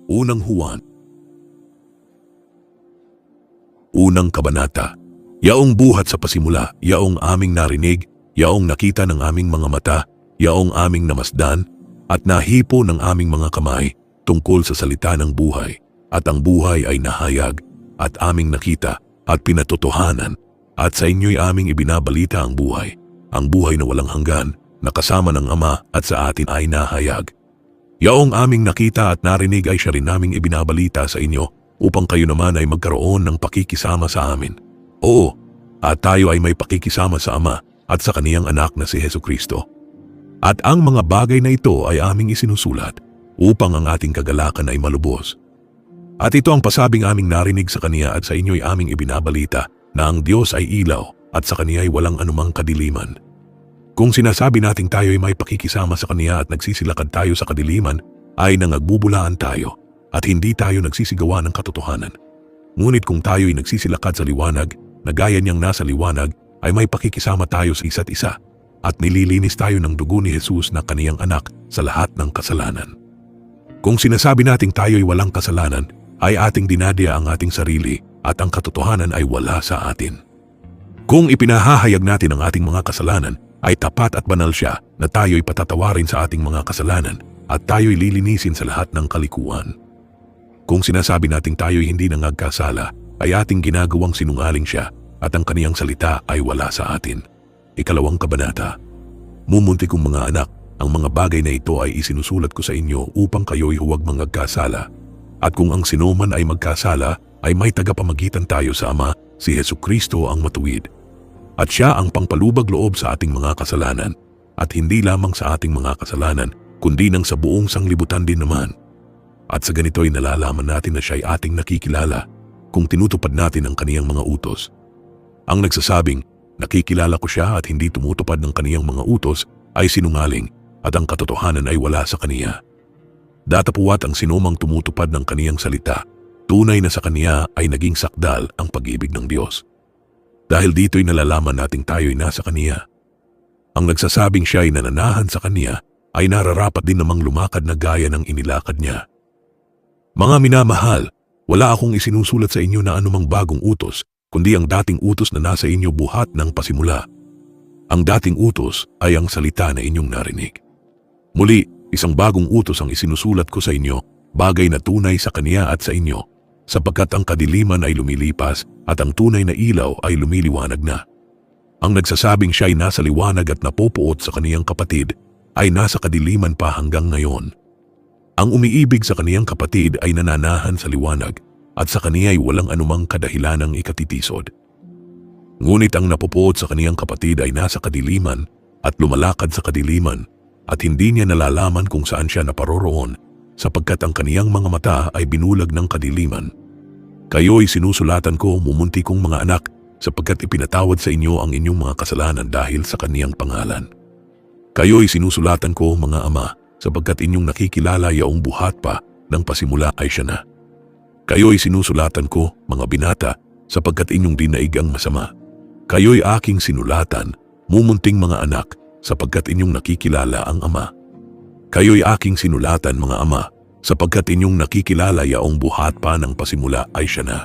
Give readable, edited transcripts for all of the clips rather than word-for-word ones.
Unang Juan, unang kabanata. Yaong buhat sa pasimula, yaong aming narinig, yaong nakita ng aming mga mata, yaong aming namasdan, at nahipo ng aming mga kamay tungkol sa salita ng buhay. At ang buhay ay nahayag, at aming nakita, at pinatotohanan, at sa inyo'y aming ibinabalita ang buhay na walang hanggan, na kasama ng Ama at sa atin ay nahayag. Yaong aming nakita at narinig ay siya rin naming ibinabalita sa inyo, upang kayo naman ay magkaroon ng pakikisama sa amin. Oo, at tayo ay may pakikisama sa Ama at sa kaniyang anak na si Jesucristo. At ang mga bagay na ito ay aming isinusulat upang ang ating kagalakan ay malubos. At ito ang pasabing aming narinig sa Kaniya at sa inyo'y aming ibinabalita na ang Diyos ay ilaw at sa Kaniya ay walang anumang kadiliman. Kung sinasabi nating tayo ay may pakikisama sa Kaniya at nagsisilakad tayo sa kadiliman, ay nangagbubulaan tayo at hindi tayo nagsisigawa ng katotohanan. Ngunit kung tayo ay nagsisilakad sa liwanag, na gaya niyang nasa liwanag, ay may pakikisama tayo sa isa't isa at nililinis tayo ng dugo ni Jesus na kaniyang anak sa lahat ng kasalanan. Kung sinasabi nating tayo ay walang kasalanan, ay ating dinadya ang ating sarili at ang katotohanan ay wala sa atin. Kung ipinahahayag natin ang ating mga kasalanan, ay tapat at banal siya na tayo'y patatawarin sa ating mga kasalanan at tayo'y lilinisin sa lahat ng kalikuan. Kung sinasabi nating tayo'y hindi nangagkasala, ay ating ginagawang sinungaling siya at ang kaniyang salita ay wala sa atin. Ikalawang kabanata. Mumunti kong mga anak, ang mga bagay na ito ay isinusulat ko sa inyo upang kayo'y huwag mangagkasala. At kung ang sinuman ay magkasala, ay may tagapamagitan tayo sa Ama, si Jesucristo ang matuwid. At siya ang pangpalubag loob sa ating mga kasalanan, at hindi lamang sa ating mga kasalanan, kundi nang sa buong sanglibutan din naman. At sa ganito'y nalalaman natin na siya'y ating nakikilala kung tinutupad natin ang kaniyang mga utos. Ang nagsasabing, nakikilala ko siya at hindi tumutupad ng kaniyang mga utos ay sinungaling at ang katotohanan ay wala sa kaniya. Datapuwat ang sinumang tumutupad ng kaniyang salita, tunay na sa kaniya ay naging sakdal ang pag-ibig ng Diyos. Dahil dito'y nalalaman nating tayo'y nasa kaniya. Ang nagsasabing siya ay nananahan sa kaniya ay nararapat din namang lumakad na gaya ng inilakad niya. Mga minamahal, wala akong isinusulat sa inyo na anumang bagong utos, kundi ang dating utos na nasa inyo buhat ng pasimula. Ang dating utos ay ang salita na inyong narinig. Muli, isang bagong utos ang isinusulat ko sa inyo, bagay na tunay sa kaniya at sa inyo, sapagkat ang kadiliman ay lumilipas at ang tunay na ilaw ay lumiliwanag na. Ang nagsasabing siya ay nasa liwanag at napupuot sa kaniyang kapatid ay nasa kadiliman pa hanggang ngayon. Ang umiibig sa kaniyang kapatid ay nananahan sa liwanag at sa kaniya ay walang anumang kadahilanang ikatitisod. Ngunit ang napupuot sa kaniyang kapatid ay nasa kadiliman at lumalakad sa kadiliman at hindi niya nalalaman kung saan siya naparoroon sapagkat ang kaniyang mga mata ay binulag ng kadiliman. Kayo'y sinusulatan ko, mumunti kong mga anak, sapagkat ipinatawad sa inyo ang inyong mga kasalanan dahil sa kaniyang pangalan. Kayo'y sinusulatan ko, mga ama, sapagkat inyong nakikilala yaong buhat pa ng pasimula ay siya na. Kayo'y sinusulatan ko, mga binata, sapagkat inyong dinaig ang masama. Kayo'y aking sinulatan, mumunting mga anak, sapagkat inyong nakikilala ang Ama. Kayo'y aking sinulatan, mga ama, sapagkat inyong nakikilala yaong buhat pa ng pasimula ay siya na.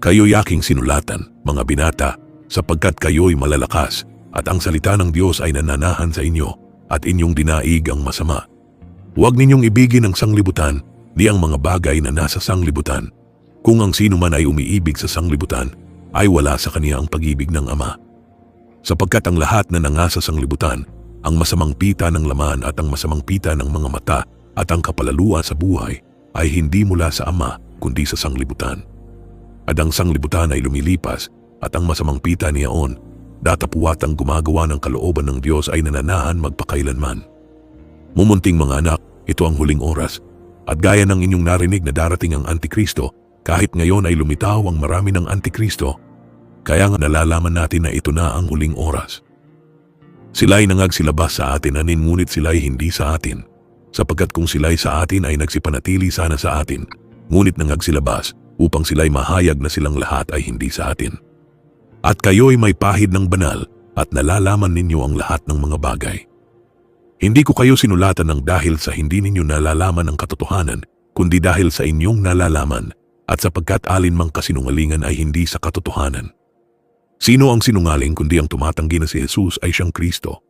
Kayo'y aking sinulatan, mga binata, sapagkat kayo'y malalakas, at ang salita ng Diyos ay nananahan sa inyo, at inyong dinaig ang masama. Huwag ninyong ibigin ang sanglibutan, di ang mga bagay na nasa sanglibutan. Kung ang sino man ay umiibig sa sanglibutan, ay wala sa kaniya ang pag-ibig ng Ama. Sapagkat ang lahat na nangasa sa sanglibutan, ang masamang pita ng laman at ang masamang pita ng mga mata at ang kapalaluan sa buhay ay hindi mula sa Ama kundi sa sanglibutan. At ang sanglibutan ay lumilipas at ang masamang pita niyaon, datapuwat ang gumagawa ng kalooban ng Diyos ay nananahan magpakailanman. Mumunting mga anak, ito ang huling oras. At gaya ng inyong narinig na darating ang Antikristo, kahit ngayon ay lumitaw ang marami ng Antikristo, kaya nga nalalaman natin na ito na ang huling oras. Sila'y nangagsilabas sa atin anin ngunit sila'y hindi sa atin, sapagkat kung sila'y sa atin ay nagsipanatili sana sa atin, ngunit nangagsilabas upang sila'y mahayag na silang lahat ay hindi sa atin. At kayo'y may pahid ng banal at nalalaman ninyo ang lahat ng mga bagay. Hindi ko kayo sinulatan ng dahil sa hindi ninyo nalalaman ang katotohanan, kundi dahil sa inyong nalalaman, at sapagkat alinmang kasinungalingan ay hindi sa katotohanan. Sino ang sinungaling kundi ang tumatanggi na si Jesus ay siyang Kristo?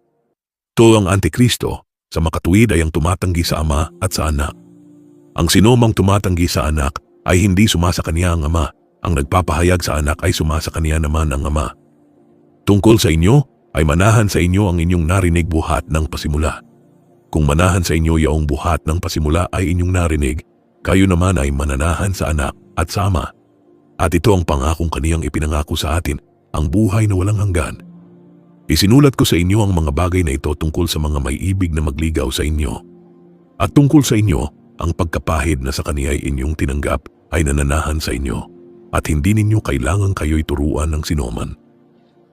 Ito ang Antikristo, sa makatuwid ay ang tumatanggi sa Ama at sa Anak. Ang sinumang tumatanggi sa Anak ay hindi sumasa kaniya ang Ama, ang nagpapahayag sa Anak ay sumasa kaniya naman ang Ama. Tungkol sa inyo, ay manahan sa inyo ang inyong narinig buhat ng pasimula. Kung manahan sa inyo yaong buhat ng pasimula ay inyong narinig, kayo naman ay mananahan sa Anak at sa Ama. At ito ang pangakong kaniyang ipinangako sa atin, ang buhay na walang hanggan. Isinulat ko sa inyo ang mga bagay na ito tungkol sa mga may ibig na magligaw sa inyo. At tungkol sa inyo, ang pagkapahid na sa kaniya ay inyong tinanggap ay nananahan sa inyo, at hindi ninyo kailangan kayo'y turuan ng sinuman.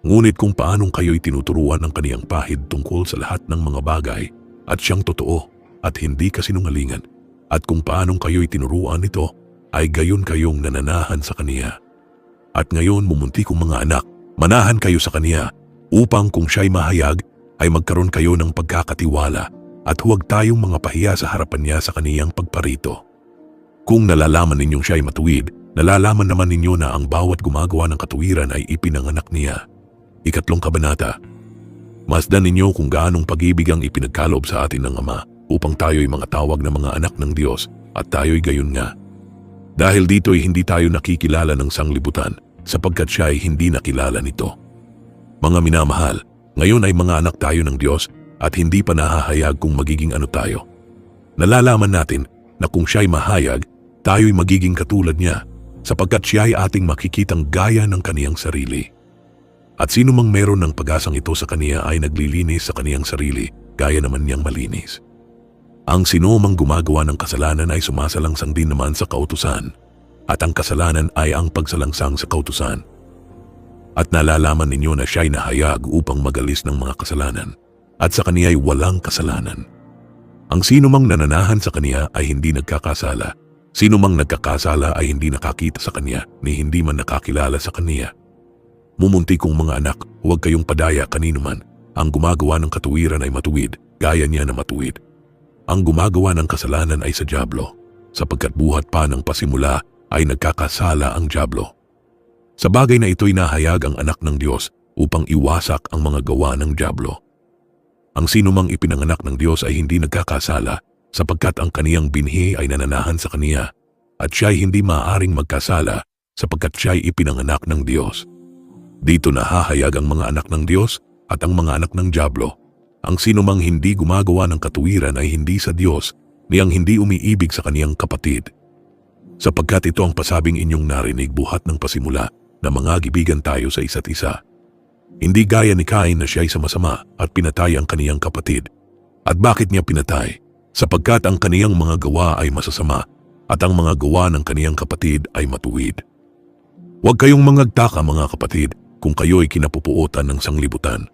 Ngunit kung paanong kayo'y tinuturuan ng kaniyang pahid tungkol sa lahat ng mga bagay, at siyang totoo at hindi kasinungalingan, at kung paanong kayo'y tinuruan nito, ay gayon kayong nananahan sa kaniya. At ngayon mumunti kong mga anak, manahan kayo sa kaniya, upang kung siya'y mahayag, ay magkaroon kayo ng pagkakatiwala, at huwag tayong mga pahiya sa harapan niya sa kaniyang pagparito. Kung nalalaman ninyong siya'y matuwid, nalalaman naman ninyo na ang bawat gumagawa ng katuwiran ay ipinanganak niya. 3 kabanata. Masdan ninyo kung gaanong pag-ibig ang ipinagkaloob sa atin ng Ama upang tayo'y mga tawag na mga anak ng Diyos at tayo'y gayon nga. Dahil dito'y hindi tayo nakikilala ng sanglibutan sapagkat siya ay hindi nakilala nito. Mga minamahal, ngayon ay mga anak tayo ng Diyos at hindi pa nahahayag kung magiging ano tayo. Nalalaman natin na kung siya'y mahayag, tayo'y magiging katulad niya sapagkat siya'y ating makikitang gaya ng kaniyang sarili. At sino mang meron ng pag-asang ito sa kaniya ay naglilinis sa kaniyang sarili, gaya naman niyang malinis. Ang sino mang gumagawa ng kasalanan ay sumasalangsang din naman sa kautusan, at ang kasalanan ay ang pagsalangsang sa kautusan. At nalalaman ninyo na siya'y nahayag upang magalis ng mga kasalanan, at sa kaniya'y walang kasalanan. Ang sino mang nananahan sa kaniya ay hindi nagkakasala. Sino mang nagkakasala ay hindi nakakita sa kaniya, ni hindi man nakakilala sa kaniya. Mumunti kong mga anak, huwag kayong padaya kanino man. Ang gumagawa ng katuwiran ay matuwid, gaya niya na matuwid. Ang gumagawa ng kasalanan ay sa dyablo, sapagkat buhat pa ng pasimula ay nagkakasala ang dyablo. Sa bagay na ito'y nahayag ang anak ng Diyos upang iwasak ang mga gawa ng dyablo. Ang sino mang ipinanganak ng Diyos ay hindi nagkakasala, sapagkat ang kaniyang binhi ay nananahan sa kaniya, at siya'y hindi maaaring magkasala sapagkat siya'y ipinanganak ng Diyos. Dito nahahayag ang mga anak ng Diyos at ang mga anak ng dyablo. Ang sino mang hindi gumagawa ng katuwiran ay hindi sa Diyos, niyang hindi umiibig sa kaniyang kapatid. Sapagkat ito ang pasabing inyong narinig buhat ng pasimula na mga gibigan tayo sa isa't isa. Hindi gaya ni Cain na siya'y samasama at pinatay ang kaniyang kapatid. At bakit niya pinatay? Sapagkat ang kaniyang mga gawa ay masasama at ang mga gawa ng kaniyang kapatid ay matuwid. Huwag kayong mangagtaka mga kapatid kung kayo'y kinapupuotan ng sanglibutan.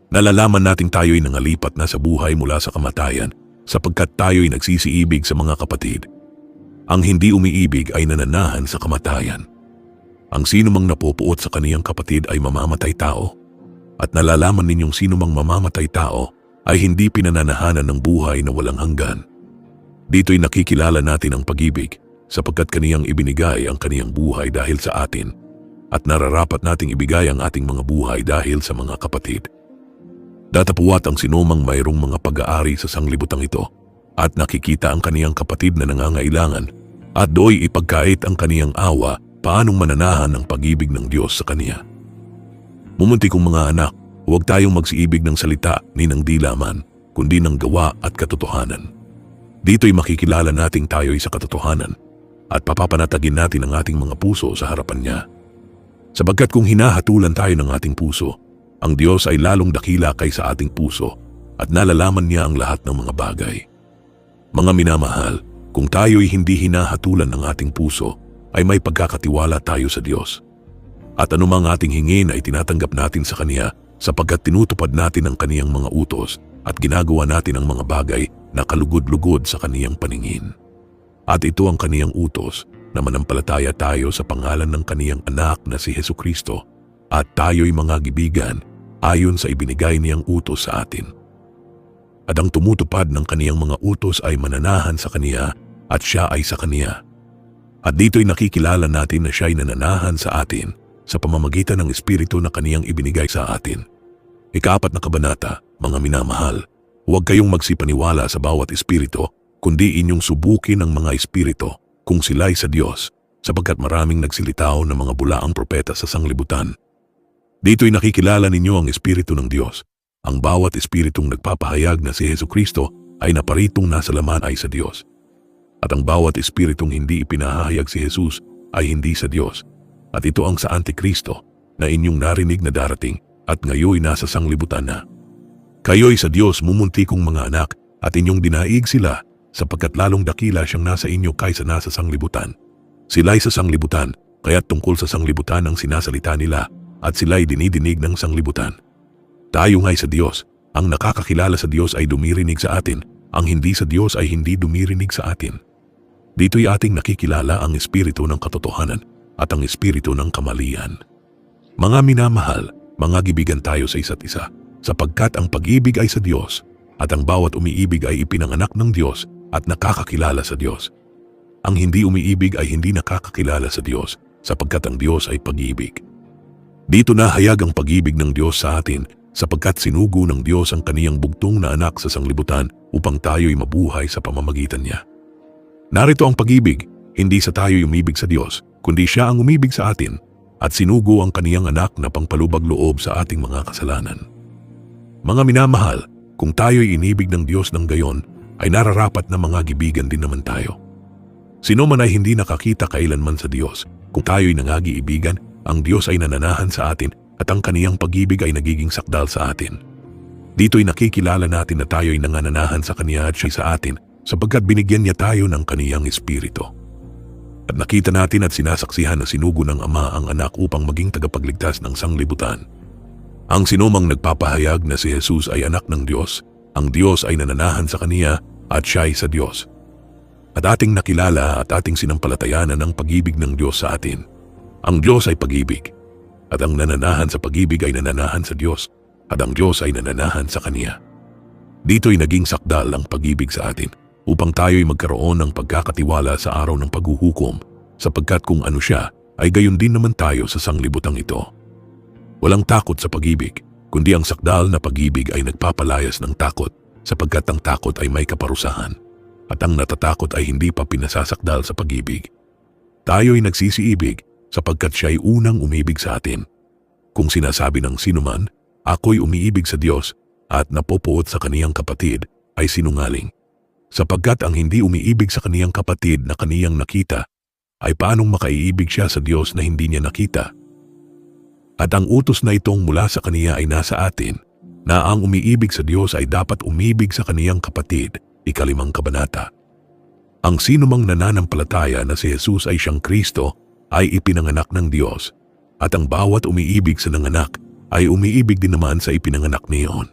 Nalalaman nating tayo'y nangalipat na sa buhay mula sa kamatayan sapagkat tayo'y nagsisiibig sa mga kapatid. Ang hindi umiibig ay nananahan sa kamatayan. Ang sino mang napupuot sa kaniyang kapatid ay mamamatay tao. At nalalaman ninyong sino mang mamamatay tao ay hindi pinananahanan ng buhay na walang hanggan. Dito'y nakikilala natin ang pag-ibig sapagkat kaniyang ibinigay ang kaniyang buhay dahil sa atin. At nararapat nating ibigay ang ating mga buhay dahil sa mga kapatid. Datapuwat ang sinumang mayroong mga pag-aari sa sanglibutang ito at nakikita ang kaniyang kapatid na nangangailangan at do'y ipagkait ang kaniyang awa paanong mananahan ang pag-ibig ng Diyos sa kaniya. Mumunti kong mga anak, huwag tayong magsiibig ng salita ni ng dilaman, kundi ng gawa at katotohanan. Dito'y makikilala nating tayo'y sa katotohanan at papapanatagin natin ang ating mga puso sa harapan niya. Sapagkat kung hinahatulan tayo ng ating puso, ang Diyos ay lalong dakila kaysa ating puso at nalalaman niya ang lahat ng mga bagay. Mga minamahal, kung tayo'y hindi hinahatulan ng ating puso, ay may pagkakatiwala tayo sa Diyos. At anumang ating hingin ay tinatanggap natin sa Kaniya sapagkat tinutupad natin ang Kaniyang mga utos at ginagawa natin ang mga bagay na kalugod-lugod sa Kaniyang paningin. At ito ang Kaniyang utos, na manampalataya tayo sa pangalan ng kaniyang anak na si Hesukristo at tayo'y mga gibigan ayon sa ibinigay niyang utos sa atin. at ang tumutupad ng kaniyang mga utos ay mananahan sa kaniya at siya ay sa kaniya. At dito'y nakikilala natin na siya'y nananahan sa atin sa pamamagitan ng Espiritu na kaniyang ibinigay sa atin. Ika-4 na kabanata, mga minamahal, huwag kayong magsipaniwala sa bawat espiritu, kundi inyong subukin ang mga espiritu kung sila'y sa Diyos, sapagkat maraming nagsilitaw ng mga bulaang propeta sa sanglibutan. Dito'y nakikilala ninyo ang Espiritu ng Diyos. Ang bawat espiritong nagpapahayag na si Jesucristo ay naparitong nasa laman ay sa Diyos. At ang bawat espiritong hindi ipinahahayag si Jesus ay hindi sa Diyos. At ito ang sa Antikristo na inyong narinig na darating at ngayoy nasa sanglibutan na. Kayo'y sa Diyos mumuntikong mga anak at inyong dinaig sila sapagkat lalong dakila siyang nasa inyo kaysa nasa sanglibutan. Sila'y sa sanglibutan, kaya't tungkol sa sanglibutan ang sinasalita nila at sila'y dinidinig ng sanglibutan. Tayo nga'y sa Diyos, ang nakakakilala sa Diyos ay dumirinig sa atin, ang hindi sa Diyos ay hindi dumirinig sa atin. Dito'y ating nakikilala ang espiritu ng katotohanan at ang espiritu ng kamalian. Mga minamahal, mga gibigan tayo sa isa't isa, sapagkat ang pag-ibig ay sa Diyos at ang bawat umiibig ay ipinanganak ng Diyos at nakakakilala sa Diyos. Ang hindi umiibig ay hindi nakakakilala sa Diyos sapagkat ang Diyos ay pag-ibig. Dito nahayag ang pag-ibig ng Diyos sa atin sapagkat sinugo ng Diyos ang kaniyang bugtong na anak sa sanglibutan upang tayo'y mabuhay sa pamamagitan niya. Narito ang pag-ibig, hindi sa tayo'y umibig sa Diyos, kundi siya ang umibig sa atin at sinugo ang kaniyang anak na pangpalubag loob sa ating mga kasalanan. Mga minamahal, kung tayo'y inibig ng Diyos ng gayon, ay nararapat na mga gibigan din naman tayo. Sino man ay hindi nakakita kailanman sa Diyos, kung tayo'y nangagiibigan, ang Diyos ay nananahan sa atin at ang kaniyang pag-ibig ay nagiging sakdal sa atin. Dito'y nakikilala natin na tayo'y nangananahan sa Kaniya at siya sa atin sapagkat binigyan niya tayo ng kaniyang espiritu. At nakita natin at sinasaksihan na sinugo ng Ama ang anak upang maging tagapagligtas ng sanglibutan. Ang sinumang nagpapahayag na si Jesus ay anak ng Diyos, ang Diyos ay nananahan sa kaniya at siya ay sa Diyos. At ating nakilala at ating sinampalatayanan ang pag-ibig ng Diyos sa atin. Ang Diyos ay pag-ibig, at ang nananahan sa pag-ibig ay nananahan sa Diyos, at ang Diyos ay nananahan sa kaniya. Dito'y naging sakdal ang pag-ibig sa atin upang tayo'y magkaroon ng pagkakatiwala sa araw ng paghuhukom, sapagkat kung ano siya, ay gayon din naman tayo sa sanglibutang ito. Walang takot sa pag-ibig, kundi ang sakdal na pag-ibig ay nagpapalayas ng takot, sapagkat ang takot ay may kaparusahan, at ang natatakot ay hindi pa pinasasakdal sa pag-ibig. Tayo'y nagsisiibig, sapagkat siya'y unang umibig sa atin. Kung sinasabi ng sinuman, ako'y umiibig sa Diyos at napopuot sa kaniyang kapatid, ay sinungaling. Sapagkat ang hindi umiibig sa kaniyang kapatid na kaniyang nakita, ay paanong makaiibig siya sa Diyos na hindi niya nakita? At ang utos na itong mula sa kaniya ay nasa atin, na ang umiibig sa Diyos ay dapat umibig sa kaniyang kapatid, 5 kabanata. Ang sinumang nananampalataya na si Jesus ay siyang Kristo ay ipinanganak ng Diyos, at ang bawat umiibig sa nanganak ay umiibig din naman sa ipinanganak niyon.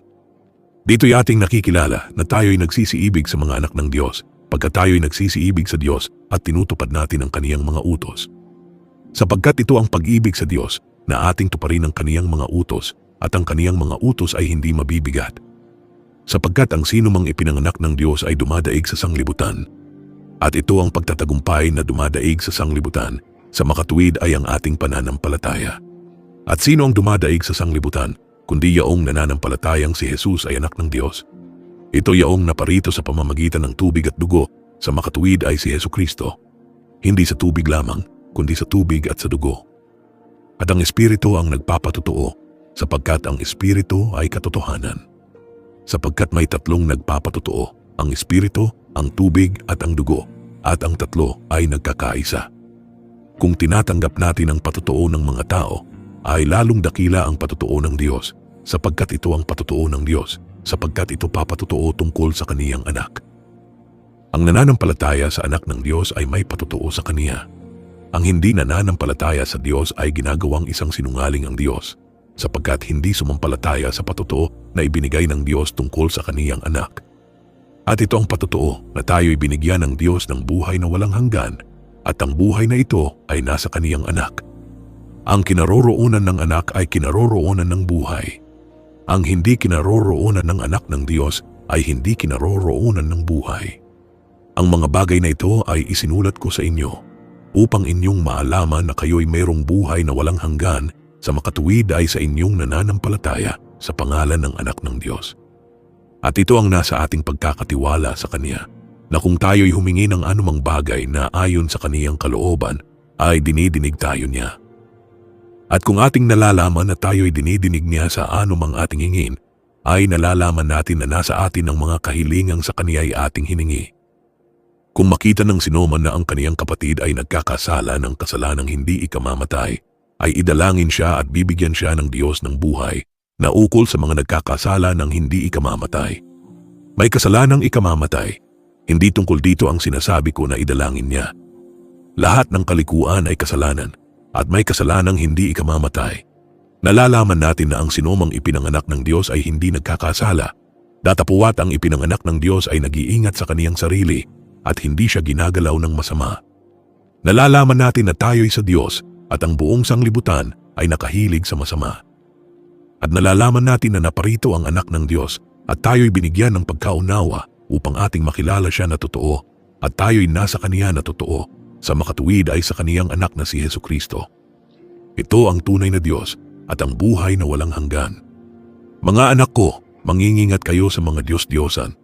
Dito'y ating nakikilala na tayo'y nagsisiibig sa mga anak ng Diyos pagkat tayo'y nagsisiibig sa Diyos at tinutupad natin ang kaniyang mga utos. Sapagkat ito ang pag-ibig sa Diyos na ating tuparin ang kaniyang mga utos at ang kaniyang mga utos ay hindi mabibigat. Sapagkat ang sinumang ipinanganak ng Diyos ay dumadaig sa sanglibutan. At ito ang pagtatagumpay na dumadaig sa sanglibutan, sa makatuwid ay ang ating pananampalataya. At sino ang dumadaig sa sanglibutan, kundi yaong nananampalatayang si Jesus ay anak ng Diyos? Ito yaong naparito sa pamamagitan ng tubig at dugo, sa makatuwid ay si Jesucristo. Hindi sa tubig lamang, kundi sa tubig at sa dugo. At ang Espiritu ang nagpapatotoo, sapagkat ang Espiritu ay katotohanan. Sapagkat may tatlong nagpapatotoo, ang Espiritu, ang tubig at ang dugo, at ang tatlo ay nagkakaisa. Kung tinatanggap natin ang patotoo ng mga tao, ay lalong dakila ang patotoo ng Diyos, sapagkat ito ang patotoo ng Diyos, sapagkat ito papatotoo tungkol sa kaniyang anak. Ang nananampalataya sa anak ng Diyos ay may patotoo sa kaniya. Ang hindi nananampalataya sa Diyos ay ginagawang isang sinungaling ang Diyos, sapagkat hindi sumampalataya sa patotoo na ibinigay ng Diyos tungkol sa kaniyang anak. At ito ang patotoo na tayo'y binigyan ng Diyos ng buhay na walang hanggan, at ang buhay na ito ay nasa kaniyang anak. Ang kinaroroonan ng anak ay kinaroroonan ng buhay. Ang hindi kinaroroonan ng anak ng Diyos ay hindi kinaroroonan ng buhay. Ang mga bagay na ito ay isinulat ko sa inyo upang inyong maalaman na kayo'y mayroong buhay na walang hanggan sa makatuwid ay sa inyong nananampalataya sa pangalan ng Anak ng Diyos. At ito ang nasa ating pagkakatiwala sa Kanya, na kung tayo'y humingi ng anumang bagay na ayon sa Kaniyang kalooban, ay dinidinig tayo niya. At kung ating nalalaman na tayo'y dinidinig niya sa anumang ating hingin, ay nalalaman natin na nasa atin ang mga kahilingang sa Kaniya ay ating hiningi. Kung makita ng sinuman na ang kaniyang kapatid ay nagkakasala ng kasalanang hindi ikamamatay, ay idalangin siya at bibigyan siya ng Diyos ng buhay na ukol sa mga nagkakasala ng hindi ikamamatay. May kasalanang ikamamatay, hindi tungkol dito ang sinasabi ko na idalangin niya. Lahat ng kalikuan ay kasalanan at may kasalanang hindi ikamamatay. Nalalaman natin na ang sinumang ipinanganak ng Diyos ay hindi nagkakasala. Datapuwat ang ipinanganak ng Diyos ay nag-iingat sa kaniyang sarili at hindi siya ginagalaw ng masama. Nalalaman natin na tayo'y sa Diyos at ang buong sanglibutan ay nakahilig sa masama. At nalalaman natin na naparito ang anak ng Diyos at tayo'y binigyan ng pagkaunawa upang ating makilala siya na totoo at tayo'y nasa Kaniya na totoo sa makatuwid ay sa Kaniyang anak na si Jesucristo. Ito ang tunay na Diyos at ang buhay na walang hanggan. Mga anak ko, mangingingat kayo sa mga Diyos-Diyosan